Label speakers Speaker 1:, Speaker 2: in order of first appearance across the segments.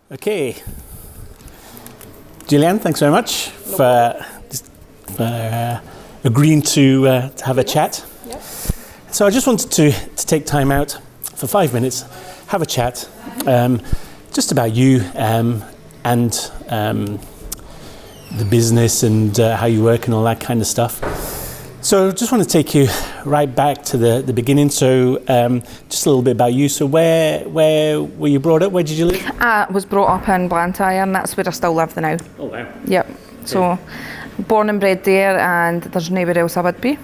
Speaker 1: Okay, Julieann, thanks very much for agreeing to have a chat.
Speaker 2: Yep.
Speaker 1: So I just wanted to take time out for 5 minutes, have a chat, just about you and the business and how you work and all that kind of stuff. So just want to take you right back to the beginning. So just a little bit about you. So where were you brought up? Where did you live?
Speaker 2: I was brought up in Blantyre and that's where I still live now.
Speaker 1: Oh wow.
Speaker 2: Yep. So born and bred there and there's nowhere else I would be.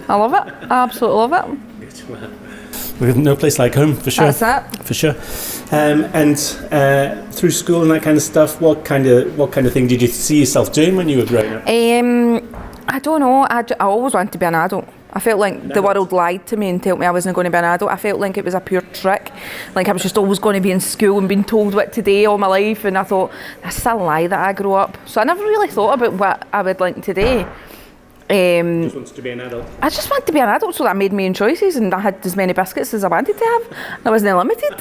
Speaker 2: I love it. I absolutely love it.
Speaker 1: Good. No place like home, for sure.
Speaker 2: That's it.
Speaker 1: For sure. And through school and that kind of stuff, what kind of thing did you see yourself doing when you were growing up?
Speaker 2: I don't know. I always wanted to be an adult. I felt like the world lied to me and told me I wasn't going to be an adult. I felt like it was a pure trick. Like I was just always going to be in school and being told what to do all my life. And I thought, that's a lie that I grew up. So I never really thought about what I would like today.
Speaker 1: Just wanted to be an adult.
Speaker 2: I just wanted to be an adult so that I made my own choices and I had as many biscuits as I wanted to have. I wasn't limited.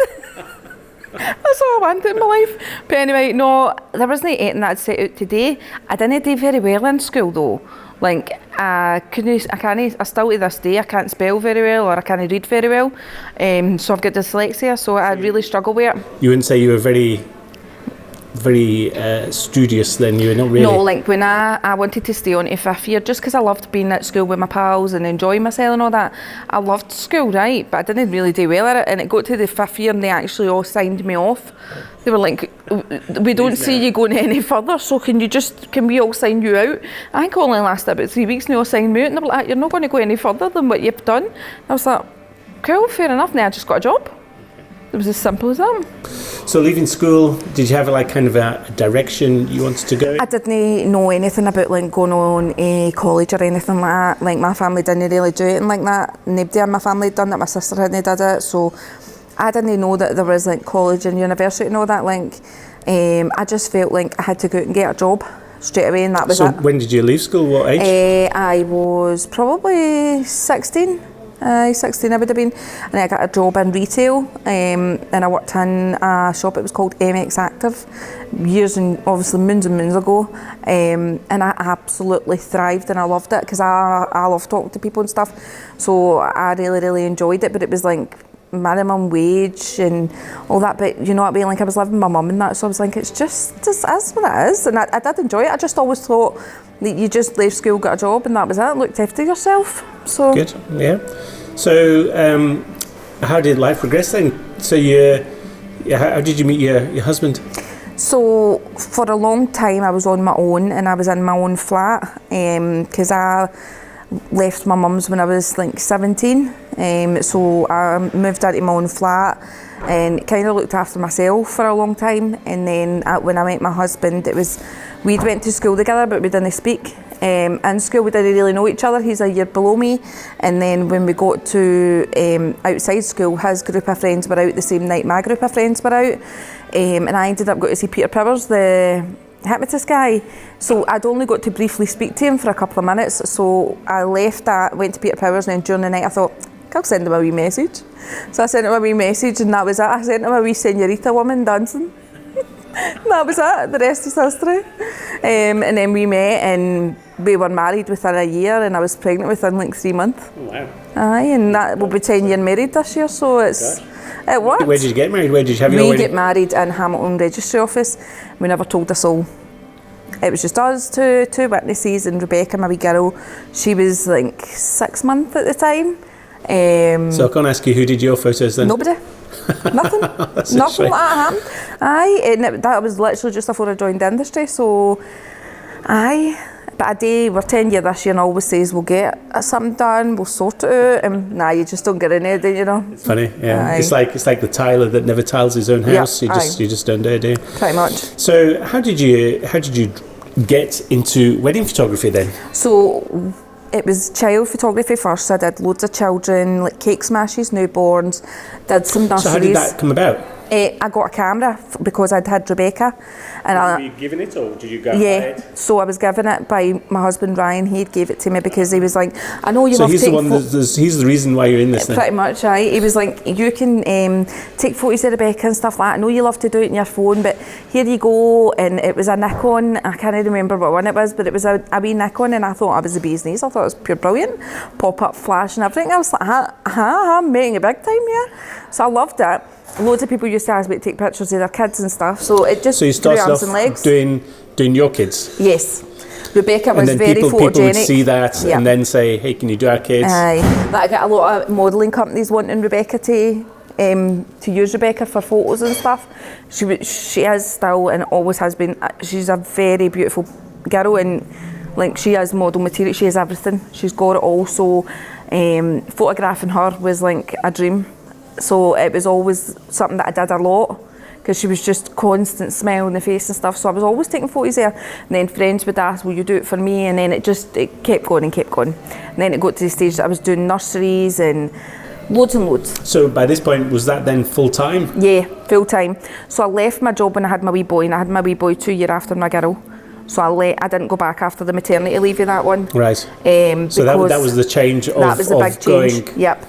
Speaker 2: That's all I wanted in my life. But anyway, no, there wasn't anything that I'd set out today. I didn't do very well in school though. Like I still to this day I can't spell very well or I can't read very well. So I've got dyslexia, so I really struggle with it.
Speaker 1: You wouldn't say you were very studious then? You were not really?
Speaker 2: No, like when I wanted to stay on to 5th year just because I loved being at school with my pals and enjoying myself and all that. I loved school, right, but I didn't really do well at it, and it got to the 5th year and they actually all signed me off. They were like, we don't see you going any further, so can we all sign you out? I think it only lasted about 3 weeks and they all signed me out and they were like, you're not going to go any further than what you've done. I was like, cool, fair enough. Now I just got a job. It was as simple as that.
Speaker 1: So leaving school, did you have a direction you wanted to go?
Speaker 2: I didn't know anything about like going on a college or anything like that. Like my family didn't really do anything like that. Nobody in my family had done it. My sister hadn't did it. So I didn't know that there was like college and university and all that. Like I just felt like I had to go out and get a job straight away, and that was it.
Speaker 1: So when did you leave school? What age?
Speaker 2: I was probably 16. 16 I would have been, and I got a job in retail, and I worked in a shop. It was called MX Active, years and obviously moons and moons ago, and I absolutely thrived and I loved it because I love talking to people and stuff, so I really enjoyed it. But it was like minimum wage and all that, but you know what I mean, like I was living with my mum and that, so I was like, it's just this is what it is, and I did enjoy it. I just always thought that you just left school, got a job, and that was it. Looked after yourself. So
Speaker 1: good, yeah. So how did life progress then? So how did you meet your husband?
Speaker 2: So for a long time I was on my own and I was in my own flat because I left my mum's when I was like 17. So I moved into my own flat and kind of looked after myself for a long time, and then when I met my husband, we'd went to school together but we didn't speak. In school we didn't really know each other. He's a year below me, and then when we got to outside school, his group of friends were out the same night my group of friends were out, and I ended up going to see Peter Powers, the hypnotist guy. So I'd only got to briefly speak to him for a couple of minutes, so I left that, went to Peter Powers, and then during the night I thought, I'll send him a wee message. So I sent him a wee message and that was it. I sent him a wee senorita woman dancing. That was it, the rest is history. And then we met and we were married within a year, and I was pregnant within like 3 months.
Speaker 1: Oh, wow.
Speaker 2: Aye, and that will be 10 years married this year, so it worked.
Speaker 1: Where did you get married? Where did you have your wedding?
Speaker 2: We get married in Hamilton Registry Office. We never told a soul. It was just us, two witnesses, and Rebecca, my wee girl. She was like 6 months at the time.
Speaker 1: So I can't ask you, who did your photos then?
Speaker 2: Nobody. Nothing. Nothing like that happened. Aye, and that was literally just before I joined the industry, so aye. But we're 10 years this year, and I always says we'll get something done, we'll sort it out, and nah, you just don't get in there, do you know?
Speaker 1: It's funny, yeah.
Speaker 2: Aye.
Speaker 1: It's like the tiler that never tiles his own house.
Speaker 2: Yeah,
Speaker 1: you just don't do it.
Speaker 2: Pretty much.
Speaker 1: So how did you get into wedding photography then?
Speaker 2: So it was child photography first. I did loads of children, like cake smashes, newborns, did some nurseries.
Speaker 1: So how did that come about?
Speaker 2: I got a camera because I'd had Rebecca. And
Speaker 1: Were you given it or did you go buy
Speaker 2: yeah,
Speaker 1: it?
Speaker 2: so I was given it by my husband Ryan. He gave it to me because he was like, I know you love
Speaker 1: he's
Speaker 2: taking
Speaker 1: he's the reason why you're in this then?
Speaker 2: Pretty much, right. He was like, you can take photos of Rebecca and stuff like that. I know you love to do it on your phone, but here you go. And it was a Nikon. I can't remember what one it was, but it was a wee Nikon, and I thought I was the bee's knees. I thought it was pure brilliant. Pop-up flash and everything. I was like, I'm making a big time, yeah. So I loved it. Loads of people used to ask me to take pictures of their kids and stuff. So it just
Speaker 1: So you started
Speaker 2: grew arms
Speaker 1: off
Speaker 2: and legs.
Speaker 1: doing your kids?
Speaker 2: Yes. Rebecca was
Speaker 1: and then
Speaker 2: very
Speaker 1: people
Speaker 2: photogenic.
Speaker 1: would see that and then say, hey, can you do our kids?
Speaker 2: Aye. I get a lot of modelling companies wanting Rebecca to use Rebecca for photos and stuff. She is still and always has been. She's a very beautiful girl, and like she has model material. She has everything. She's got it all. So photographing her was like a dream. So it was always something that I did a lot, because she was just constant smile on the face and stuff. So I was always taking photos there. And then friends would ask, will you do it for me? And then it kept going and kept going. And then it got to the stage that I was doing nurseries and loads. So
Speaker 1: by this point, was that then full time?
Speaker 2: Yeah, full time. So I left my job when I had my wee boy, and I had my wee boy 2 years after my girl. So I didn't go back after the maternity leave of that one.
Speaker 1: Right.
Speaker 2: So
Speaker 1: that was the change of
Speaker 2: that was the big change.
Speaker 1: Going.
Speaker 2: Yep.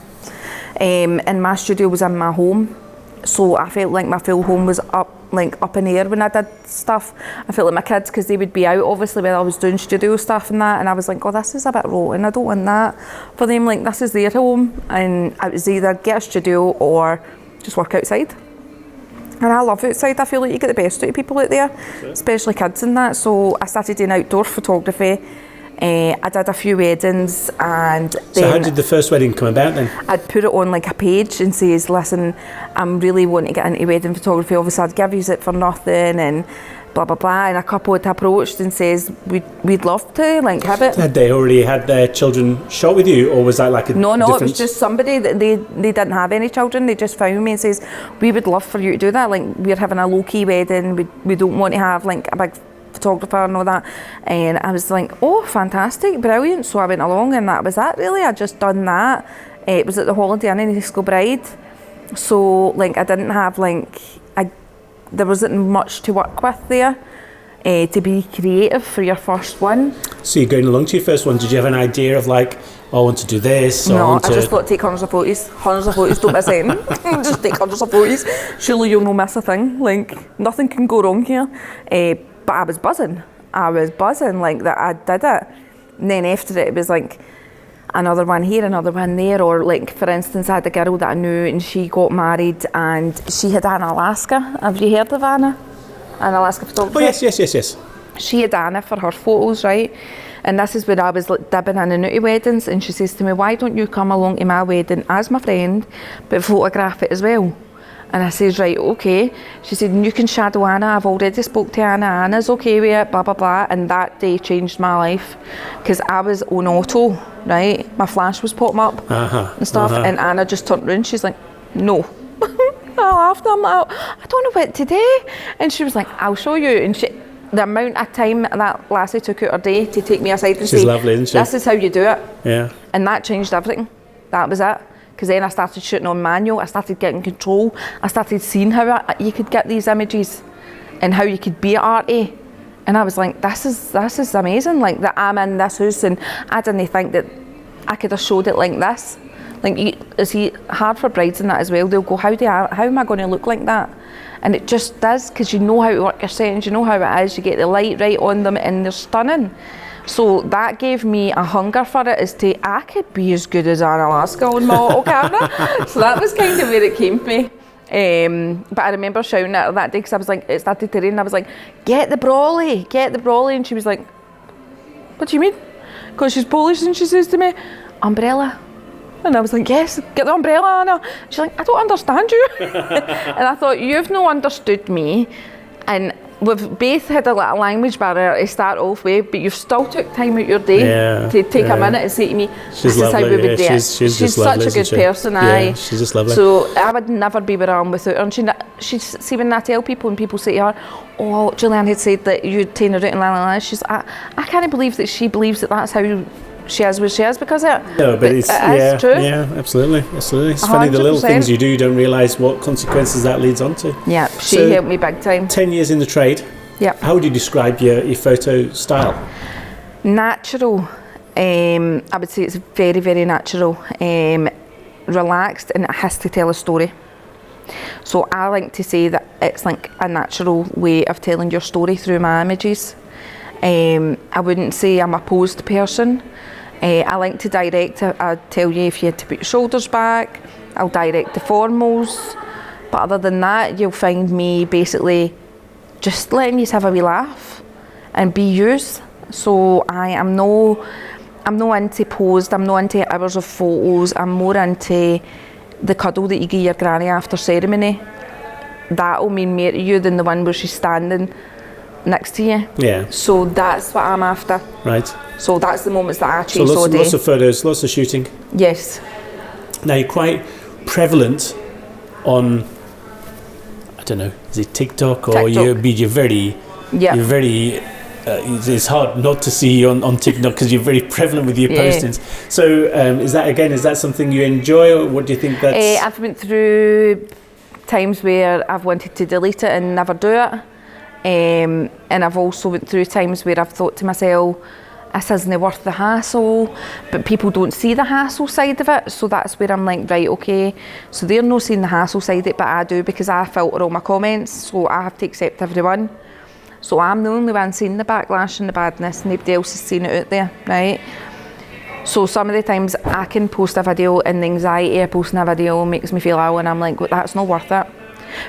Speaker 2: And my studio was in my home, so I felt like my full home was up in the air when I did stuff. I felt like my kids, because they would be out obviously when I was doing studio stuff and that, and I was like, oh, this is a bit rotten, I don't want that for them. Like, this is their home, and I was either get a studio or just work outside. And I love outside. I feel like you get the best out of people out there, especially kids and that. So I started doing outdoor photography. I did a few weddings, and then
Speaker 1: So how did the first wedding come about then?
Speaker 2: I'd put it on like a page and says, listen, I'm really wanting to get into wedding photography. Obviously I'd give you it for nothing and blah blah blah, and a couple had approached and says we'd love to like have it.
Speaker 1: Had they already had their children shot with you, or was that like a
Speaker 2: No,
Speaker 1: different...
Speaker 2: it was just somebody that they didn't have any children. They just found me and says, we would love for you to do that. Like, we're having a low-key wedding. We don't want to have like a big photographer and all that. And I was like, oh, fantastic, brilliant. So I went along, and that was that really. I just done that. It was at the Holiday Inn in East Kilbride. So like I didn't have like, there wasn't much to work with there. To be creative for your first one.
Speaker 1: So you're going along to your first one, did you have an idea of like, oh, I want to do this?
Speaker 2: No, I just thought take hundreds of photos, don't miss anything. Just take hundreds of photos, surely you'll not miss a thing, like nothing can go wrong here. But I was buzzing like that I did it. And then after it was like another one here, another one there, or like for instance I had a girl that I knew and she got married and she had Anna Alaska. Have you heard of Anna? An Alaska photographer.
Speaker 1: Oh yes.
Speaker 2: She had Anna for her photos, right? And this is where I was like dipping in and out of weddings, and she says to me, why don't you come along to my wedding as my friend, but photograph it as well? And I says, right, okay. She said, you can shadow Anna, I've already spoke to Anna, Anna's okay with it, blah, blah, blah. And that day changed my life, because I was on auto, right? My flash was popping up and stuff, and Anna just turned around, she's like, no. I laughed, I'm like, I don't know what to do. And she was like, I'll show you. And the amount of time that lassie took out her day to take me aside and
Speaker 1: She's
Speaker 2: say,
Speaker 1: lovely, isn't she?
Speaker 2: this is how you do it.
Speaker 1: Yeah.
Speaker 2: And that changed everything. That was it. Because then I started shooting on manual, I started getting control, I started seeing how you could get these images and how you could be arty. And I was like, this is amazing, like that I'm in this house, and I didn't think that I could have showed it like this. Like, it's hard for brides and that as well. They'll go, how am I going to look like that? And it just does, because you know how to work your settings, you know how it is, you get the light right on them, and they're stunning. So that gave me a hunger for it, as to, I could be as good as Anna Alaska on my auto camera. So that was kind of where it came to me. But I remember shouting at her that day, because I was like, it started to rain, and I was like, get the brolly. And she was like, what do you mean? Because she's Polish, and she says to me, umbrella. And I was like, yes, get the umbrella, Anna. She's like, I don't understand you. And I thought, you've not understood me. And we've both had a little language barrier to start off with, but you've still took time out your day to take a minute and say to me, this is how we would do it. She's such a good person,
Speaker 1: Yeah, she's just lovely.
Speaker 2: So I would never be where I am without her. And she's see, when I tell people, and people say to her, oh, Julieann had said that you'd taken her out and la la la, she's I can't believe that she believes that that's how she is what she is because of it.
Speaker 1: No, but it's
Speaker 2: it is true.
Speaker 1: Yeah, absolutely. It's funny, the little
Speaker 2: 100%.
Speaker 1: things you do, you don't realise what consequences that leads on to.
Speaker 2: Yeah, she
Speaker 1: So,
Speaker 2: helped me big time.
Speaker 1: 10 years in the trade.
Speaker 2: Yeah.
Speaker 1: How would you describe your photo style?
Speaker 2: Natural. I would say it's very, very natural. Relaxed, and it has to tell a story. So I like to say that it's like a natural way of telling your story through my images. I wouldn't say I'm a posed person. I like to direct. I'll tell you if you had to put your shoulders back, I'll direct the formals. But other than that, you'll find me basically just letting you have a wee laugh and be used. So I'm no into posed, I'm not into hours of photos, I'm more into the cuddle that you give your granny after ceremony. That'll mean more to you than the one where she's standing next to you.
Speaker 1: Yeah.
Speaker 2: So that's what I'm after.
Speaker 1: Right.
Speaker 2: So that's the moments that I
Speaker 1: So
Speaker 2: chase all day.
Speaker 1: lots of photos, lots of shooting.
Speaker 2: Yes.
Speaker 1: Now you're quite prevalent on, I don't know, is it TikTok or you're very, you're very. It's hard not to see you on TikTok because you're very prevalent with your postings. So is that something you enjoy, or what do you think that's?
Speaker 2: I've went through times where I've wanted to delete it and never do it. And I've also went through times where I've thought to myself, this isn't worth the hassle, but people don't see the hassle side of it. So that's where I'm like, right, okay. So they're not seeing the hassle side of it, but I do, because I filter all my comments, so I have to accept everyone. So I'm the only one seeing the backlash and the badness. Nobody else is seeing it out there, right? So some of the times I can post a video and the anxiety of posting a video makes me feel ill, and I'm like, well, that's not worth it.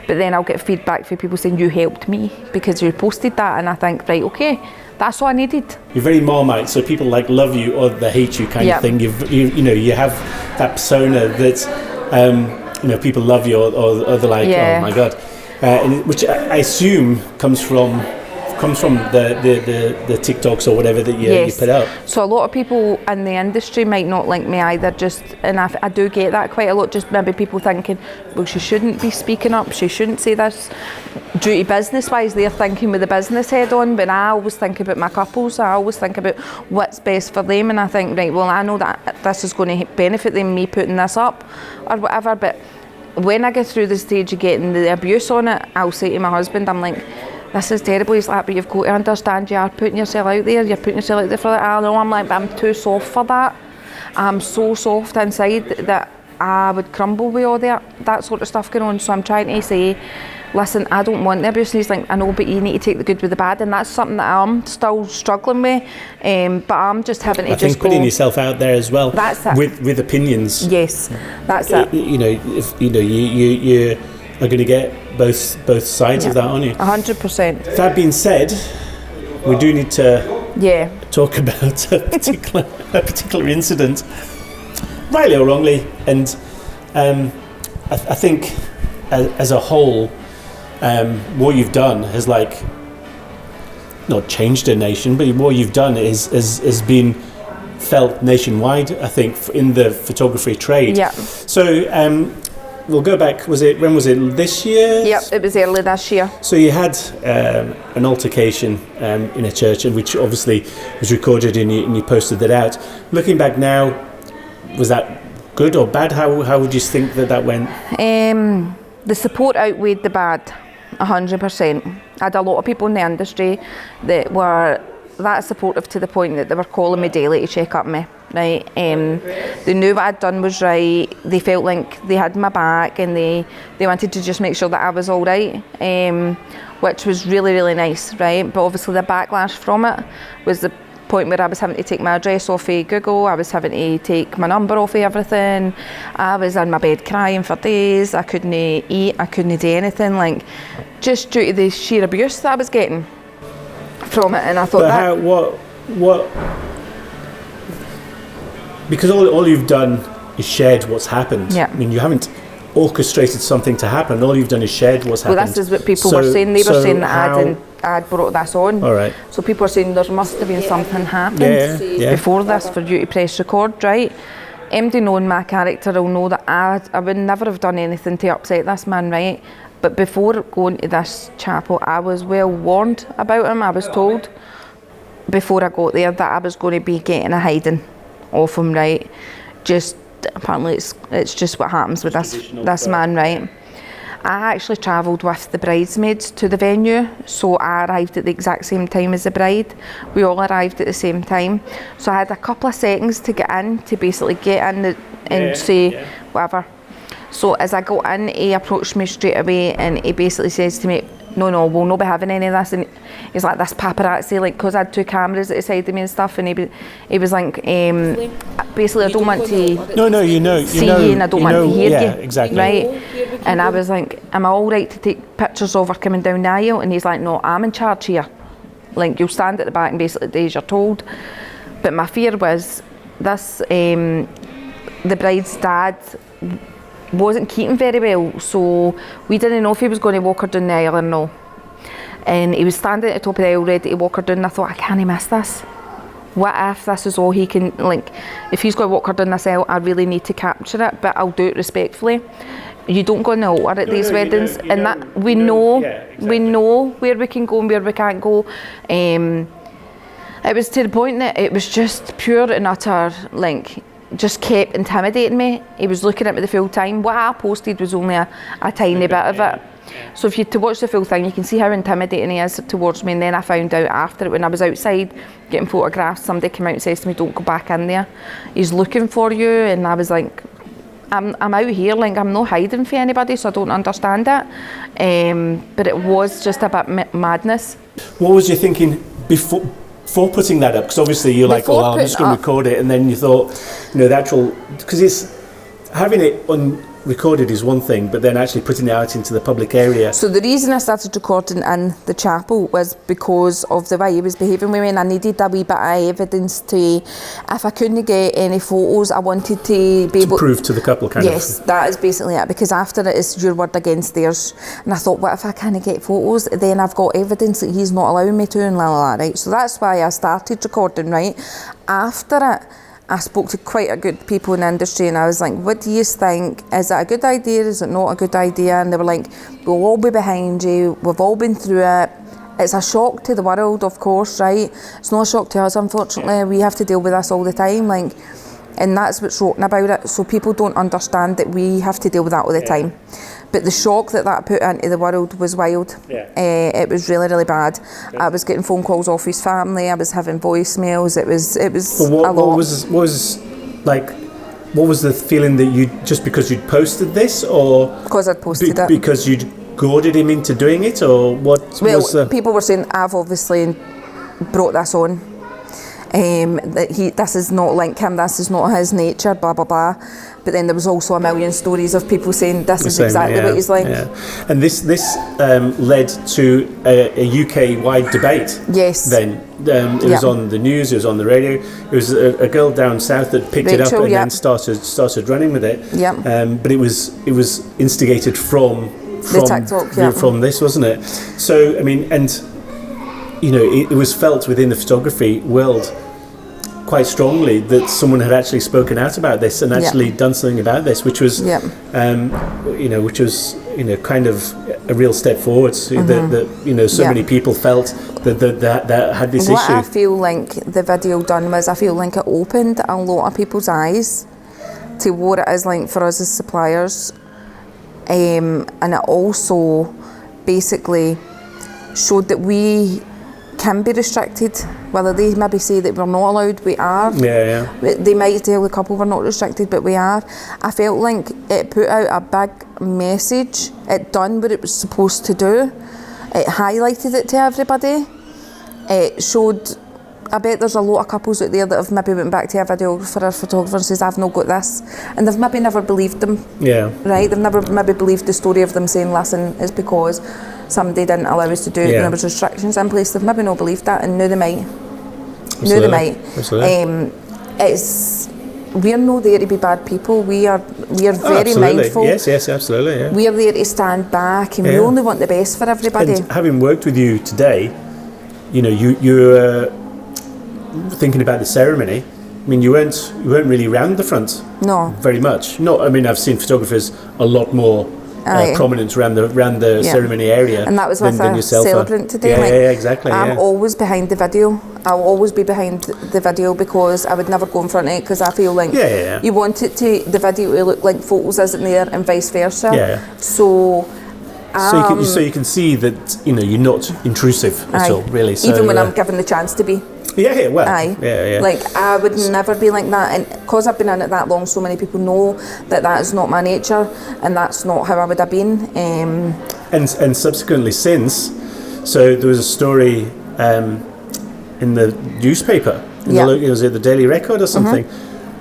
Speaker 2: But then I'll get feedback from people saying, you helped me because you posted that, and I think, right, okay, that's all I needed.
Speaker 1: You're very Marmite, so people like love you or they hate you kind of thing. You have that persona that people love you or they're like, oh my God, which I assume comes from the TikToks or whatever that you put out.
Speaker 2: So a lot of people in the industry might not like me either, and I do get that quite a lot, just maybe people thinking, well, she shouldn't be speaking up, she shouldn't say this. Due to business wise, they're thinking with the business head on, but I always think about my couples, I always think about what's best for them, and I think, right, well, I know that this is going to benefit them, me putting this up or whatever, but when I get through the stage of getting the abuse on it, I'll say to my husband, I'm like, this is terrible. He's like, but you've got to understand, you are putting yourself out there, you're putting yourself out there for that. I know, I'm like, but I'm too soft for that. I'm so soft inside that I would crumble with all that sort of stuff going on. So I'm trying to say, listen, I don't want the abuse. And he's like, I know, but you need to take the good with the bad, and that's something that I'm still struggling with. But I'm just having to
Speaker 1: I think putting yourself out there as well,
Speaker 2: that's it.
Speaker 1: with opinions.
Speaker 2: Yes, that's it.
Speaker 1: You are going to get both sides of that, aren't you?
Speaker 2: 100%.
Speaker 1: That being said, we do need to talk about a particular incident, rightly or wrongly, and I think as a whole, what you've done has not changed a nation, but what you've done has been felt nationwide, I think, in the photography trade.
Speaker 2: Yeah.
Speaker 1: So we'll go back. When was it? This year?
Speaker 2: Yep, it was early this year.
Speaker 1: So you had an altercation in a church, and which obviously was recorded, and you posted that out. Looking back now, was that good or bad? How would you think that went?
Speaker 2: The support outweighed the bad, 100%. I had a lot of people in the industry that were that supportive to the point that they were calling me daily to check up me. Right, they knew what I'd done was right. They felt like they had my back, and they wanted to just make sure that I was all right, which was really, really nice, right? But obviously the backlash from it was the point where I was having to take my address off of Google, I was having to take my number off of everything, I was in my bed crying for days, I couldn't eat, I couldn't do anything, just due to the sheer abuse that I was getting from it. And I thought
Speaker 1: what because all you've done is shared what's happened.
Speaker 2: Yeah.
Speaker 1: I mean, you haven't orchestrated something to happen. All you've done is shared what's happened.
Speaker 2: Well, this is what people were saying. They were saying that I'd brought this on.
Speaker 1: All right.
Speaker 2: So people are saying there must have been something happened before this for you to press record, right? MD knowing my character will know that I would never have done anything to upset this man, right? But before going to this chapel, I was well warned about him. I was told before I got there that I was going to be getting a hiding. off him, right? Just apparently it's just what happens with this man, right? I actually travelled with the bridesmaids to the venue, so I arrived at the exact same time as the bride. We all arrived at the same time, so I had a couple of seconds to get in, to basically get in and say whatever. So as I got in, he approached me straight away and he basically says to me, no, we'll not be having any of this. And he's like, this paparazzi, like, because I had 2 cameras at the side of me and stuff, and he was like, basically, I don't want to see you and I don't want to hear you.
Speaker 1: Exactly.
Speaker 2: Right? And I was like, am I all right to take pictures of her coming down the aisle? And he's like, no, I'm in charge here. Like, you'll stand at the back and basically do as you're told. But my fear was this, the bride's dad wasn't keeping very well, so we didn't know if he was going to walk her down the aisle or no. And he was standing at the top of the aisle ready to walk her down, and I thought, I can't miss this. What if this is all he can, like, if he's going to walk her down this aisle, I really need to capture it, but I'll do it respectfully. You don't go on the altar at these weddings,
Speaker 1: you know,
Speaker 2: that we know where we can go and where we can't go. It was to the point that it was just pure and utter, like, just kept intimidating me. He was looking at me the full time. What I posted was only a tiny bit of it. So if you to watch the full thing, you can see how intimidating he is towards me. And then I found out after it, when I was outside getting photographs, somebody came out and says to me, don't go back in there. He's looking for you. And I was like, I'm out here, like, I'm not hiding for anybody, so I don't understand it. But it was just a bit madness.
Speaker 1: What was your thinking before putting that up? Because obviously you're like, oh, I'm just going to record it, and then you thought, you know, the actual, because it's having it recorded is one thing, but then actually putting it out into the public area.
Speaker 2: So the reason I started recording in the chapel was because of the way he was behaving with me, and I needed a wee bit of evidence to, if I couldn't get any photos, I wanted to be able
Speaker 1: to prove to the couple, kind of.
Speaker 2: Yes, that is basically it, because after it is your word against theirs. And I thought, what if I can't get photos? Then I've got evidence that he's not allowing me to, and right? So that's why I started recording, right? After it, I spoke to quite a good people in the industry, and I was like, what do you think? Is it a good idea? Is it not a good idea? And they were like, we'll all be behind you. We've all been through it. It's a shock to the world, of course, right? It's not a shock to us, unfortunately. We have to deal with this all the time, like, and that's what's shocking about it. So people don't understand that we have to deal with that all the time. But the shock that put into the world was wild. It was really, really bad. I was getting phone calls off his family. I was having voicemails. It was a lot.
Speaker 1: What was the feeling that you, just because you'd posted this, or
Speaker 2: because I'd posted it,
Speaker 1: because you'd goaded him into doing it, or what?
Speaker 2: Well, people were saying I've obviously brought this on. That this is not like him, this is not his nature, blah blah blah. But then there was also a million stories of people saying this is exactly what he's like.
Speaker 1: And this led to a UK-wide debate.
Speaker 2: Yes.
Speaker 1: Then it was on the news, it was on the radio. It was a girl down south that picked it up and then started running with it. But it was instigated from
Speaker 2: the TikTok,
Speaker 1: from this, wasn't it? So I mean, and you know, it was felt within the photography world quite strongly that someone had actually spoken out about this and actually done something about this, which was, which was kind of a real step forward. That so many people felt that had this issue.
Speaker 2: What I feel like the video done was, I feel like it opened a lot of people's eyes to what it is like for us as suppliers, and it also basically showed that we can be restricted. Whether they maybe say that we're not allowed, we are. They might tell the couple we're not restricted, but we are. I felt like it put out a big message. It done what it was supposed to do. It highlighted it to everybody. It showed, I bet there's a lot of couples out there that have maybe went back to a videographer or photographer and says, I've not got this. And they've maybe never believed them. Right? They've never maybe believed the story of them saying, listen, it's because somebody didn't allow us to do it and there was restrictions in place. They've maybe not believed that, and now they might.
Speaker 1: Absolutely.
Speaker 2: We're not there to be bad people. We are very mindful.
Speaker 1: Yes, absolutely. Yeah.
Speaker 2: We are there to stand back, and we only want the best for everybody.
Speaker 1: And having worked with you today, you're thinking about the ceremony. I mean, you weren't really round the front.
Speaker 2: No.
Speaker 1: Very much. No, I mean, I've seen photographers a lot more prominent around the ceremony area.
Speaker 2: And that was with
Speaker 1: than
Speaker 2: a
Speaker 1: yourself
Speaker 2: celebrant today.
Speaker 1: Yeah, exactly.
Speaker 2: I'm always behind the video. I'll always be behind the video because I would never go in front of it, because I feel like you want the video to look like photos isn't there, and vice versa. So
Speaker 1: you can see that you're not intrusive at all, really. So,
Speaker 2: even when I'm given the chance to be. Like, I would never be like that, and because I've been in it that long, so many people know that is not my nature, and that's not how I would have been.
Speaker 1: And subsequently since, so there was a story in the newspaper, was it the Daily Record or something,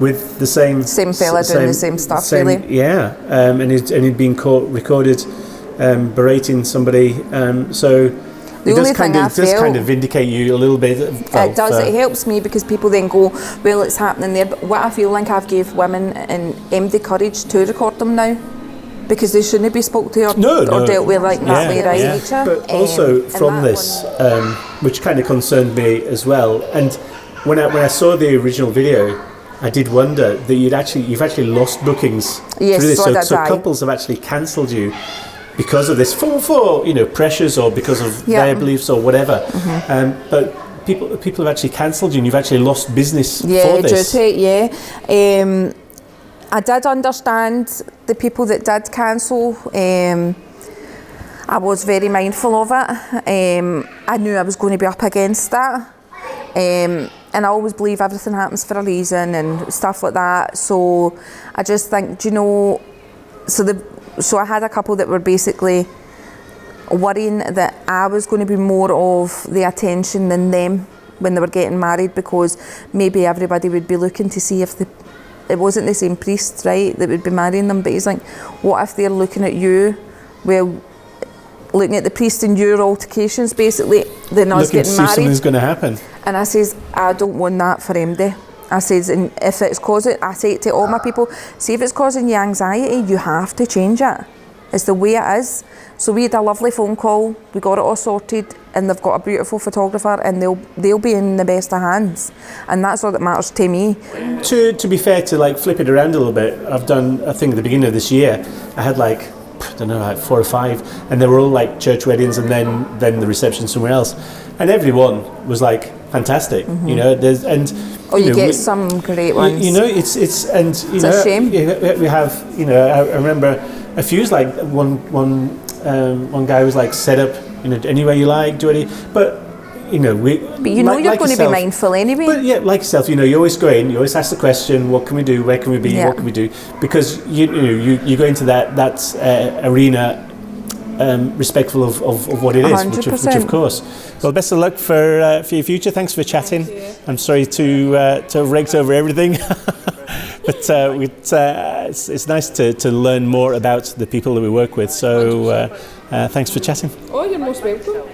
Speaker 1: with the same
Speaker 2: fella doing the same stuff, really.
Speaker 1: And he'd been recorded berating somebody. So
Speaker 2: the only thing I
Speaker 1: does kind of vindicate you a little bit.
Speaker 2: It does. It helps me, because people then go, well, it's happening there. But what I feel like I've gave women an MD courage to record them now, because they shouldn't be spoke to or dealt with like that way, right?
Speaker 1: But also from this, which kind of concerned me as well. And when I saw the original video, I did wonder that you've actually lost bookings through this. So couples have actually cancelled you because of this for pressures, or because of their beliefs or whatever. But people have actually cancelled you, and you've actually lost business for this.
Speaker 2: I did understand the people that did cancel. I was very mindful of it. I knew I was going to be up against that. And I always believe everything happens for a reason and stuff like that. So I just think, so I had a couple that were basically worrying that I was going to be more of the attention than them when they were getting married, because maybe everybody would be looking to see if it wasn't the same priest, right, that would be marrying them. But he's like, what if they're looking at you, looking at the priest in your altercations, basically, then us getting married.
Speaker 1: Something's going to happen.
Speaker 2: And I says, I don't want that for MD. I says, and if it's causing, I say it to all my people, see if it's causing you anxiety, you have to change it. It's the way it is. So we had a lovely phone call, we got it all sorted, and they've got a beautiful photographer, and they'll be in the best of hands. And that's all that matters to me.
Speaker 1: To be fair, to like flip it around a little bit, I've done, I think at the beginning of this year, I had like 4 or 5, and they were all like church weddings, and then the reception somewhere else. And everyone was like fantastic, you get
Speaker 2: some great ones.
Speaker 1: It's a shame. We have, I remember a few, like one guy was like, set up, any way you like, do it, but you're
Speaker 2: going to be mindful anyway.
Speaker 1: But like yourself, you always go in, you always ask the question, what can we do, where can we be, what can we do, because you go into that arena respectful of what it is, which of course. Well, best of luck for your future. Thanks for chatting. I'm sorry to have raked over everything, but it's nice to learn more about the people that we work with. So thanks for chatting.
Speaker 3: Oh, you're most welcome.